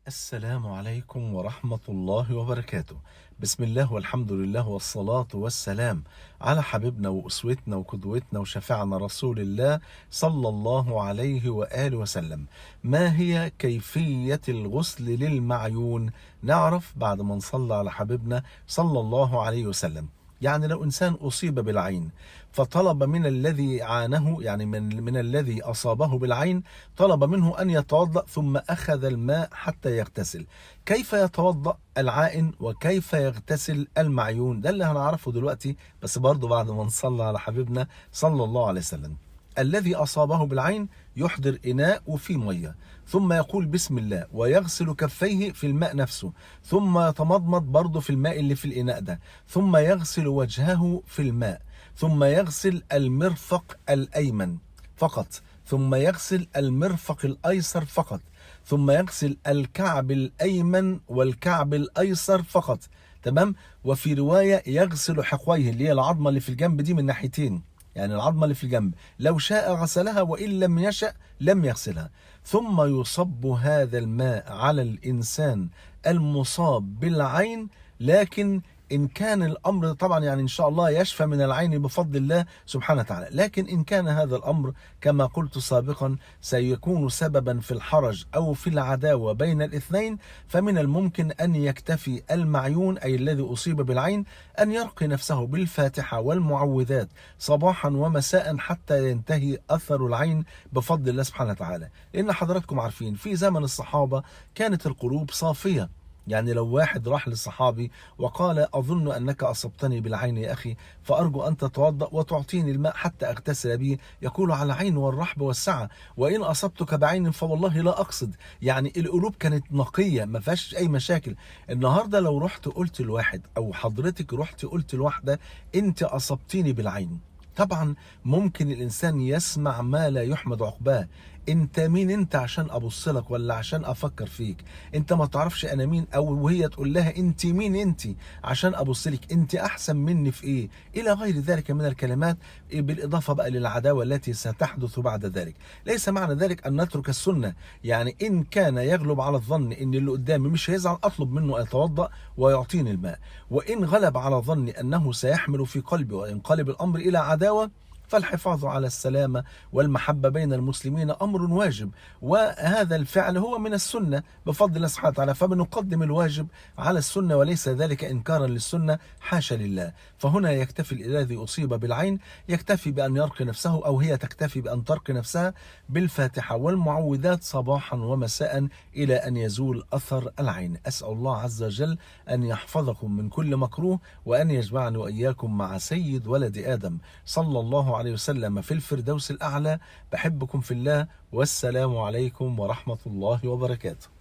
السلام عليكم ورحمة الله وبركاته. بسم الله والحمد لله والصلاة والسلام على حبيبنا وأسوتنا وقدوتنا وشفيعنا رسول الله صلى الله عليه وآله وسلم. ما هي كيفية الغسل للمعيون؟ نعرف بعد ما نصلى على حبيبنا صلى الله عليه وسلم. يعني لو إنسان أصيب بالعين فطلب من الذي عانه، يعني من الذي أصابه بالعين، طلب منه أن يتوضأ ثم أخذ الماء حتى يغتسل. كيف يتوضأ العائن وكيف يغتسل المعيون؟ ده اللي هنعرفه دلوقتي، بس برضه بعد ما نصلى على حبيبنا صلى الله عليه وسلم. الذي أصابه بالعين يحضر إناء وفيه مية، ثم يقول بسم الله ويغسل كفيه في الماء نفسه، ثم يتمضمض برضه في الماء اللي في الإناء ده، ثم يغسل وجهه في الماء، ثم يغسل المرفق الأيمن فقط، ثم يغسل المرفق الأيسر فقط، ثم يغسل الكعب الأيمن والكعب الأيسر فقط. تمام. وفي رواية يغسل حقويه، اللي هي العظمة اللي في الجنب دي من ناحيتين، يعني العظمة اللي في الجنب لو شاء غسلها وإن لم يشأ لم يغسلها. ثم يصب هذا الماء على الإنسان المصاب بالعين. لكن إن كان الأمر طبعا يعني إن شاء الله يشفى من العين بفضل الله سبحانه وتعالى، لكن إن كان هذا الأمر كما قلت سابقا سيكون سببا في الحرج أو في العداوة بين الاثنين، فمن الممكن أن يكتفي المعيون أي الذي أصيب بالعين أن يرقي نفسه بالفاتحة والمعوذات صباحا ومساء حتى ينتهي أثر العين بفضل الله سبحانه وتعالى. لأن حضراتكم عارفين في زمن الصحابة كانت القلوب صافية. يعني لو واحد راح للصحابي وقال أظن أنك أصبتني بالعين يا أخي، فأرجو أن تتوضأ وتعطيني الماء حتى أغتسل به، يقول على عين والرحب والسعة، وإن أصبتك بعين فوالله لا أقصد. يعني القلوب كانت نقية ما فيهاش أي مشاكل. النهاردة لو رحت قلت لواحد أو حضرتك رحت قلت لواحدة أنت أصبتيني بالعين، طبعا ممكن الإنسان يسمع ما لا يحمد عقباه. انت مين انت عشان ابص لك ولا عشان افكر فيك؟ انت ما تعرفش انا مين، او وهي تقول لها انت مين انت عشان ابص لك؟ انت احسن مني في ايه؟ الى غير ذلك من الكلمات، بالاضافه بقى للعداوه التي ستحدث بعد ذلك. ليس معنى ذلك ان نترك السنه، يعني ان كان يغلب على الظن ان اللي قدامي مش هيزعل اطلب منه يتوضا ويعطيني الماء، وان غلب على ظني انه سيحمل في قلبي وينقلب الامر الى عداوه، فالحفاظ على السلامة والمحبة بين المسلمين أمر واجب، وهذا الفعل هو من السنة بفضل الله سبحانه وتعالى، فبنقدم الواجب على السنة وليس ذلك إنكارا للسنة، حاشا لله. فهنا يكتفي الذي أصيب بالعين يكتفي بأن يرقي نفسه، أو هي تكتفي بأن ترقي نفسها بالفاتحة والمعوذات صباحا ومساء إلى أن يزول أثر العين. أسأل الله عز وجل أن يحفظكم من كل مكروه، وأن يجمعني وإياكم مع سيد ولد آدم صلى الله عليه وسلم في الفردوس الأعلى. بحبكم في الله، والسلام عليكم ورحمة الله وبركاته.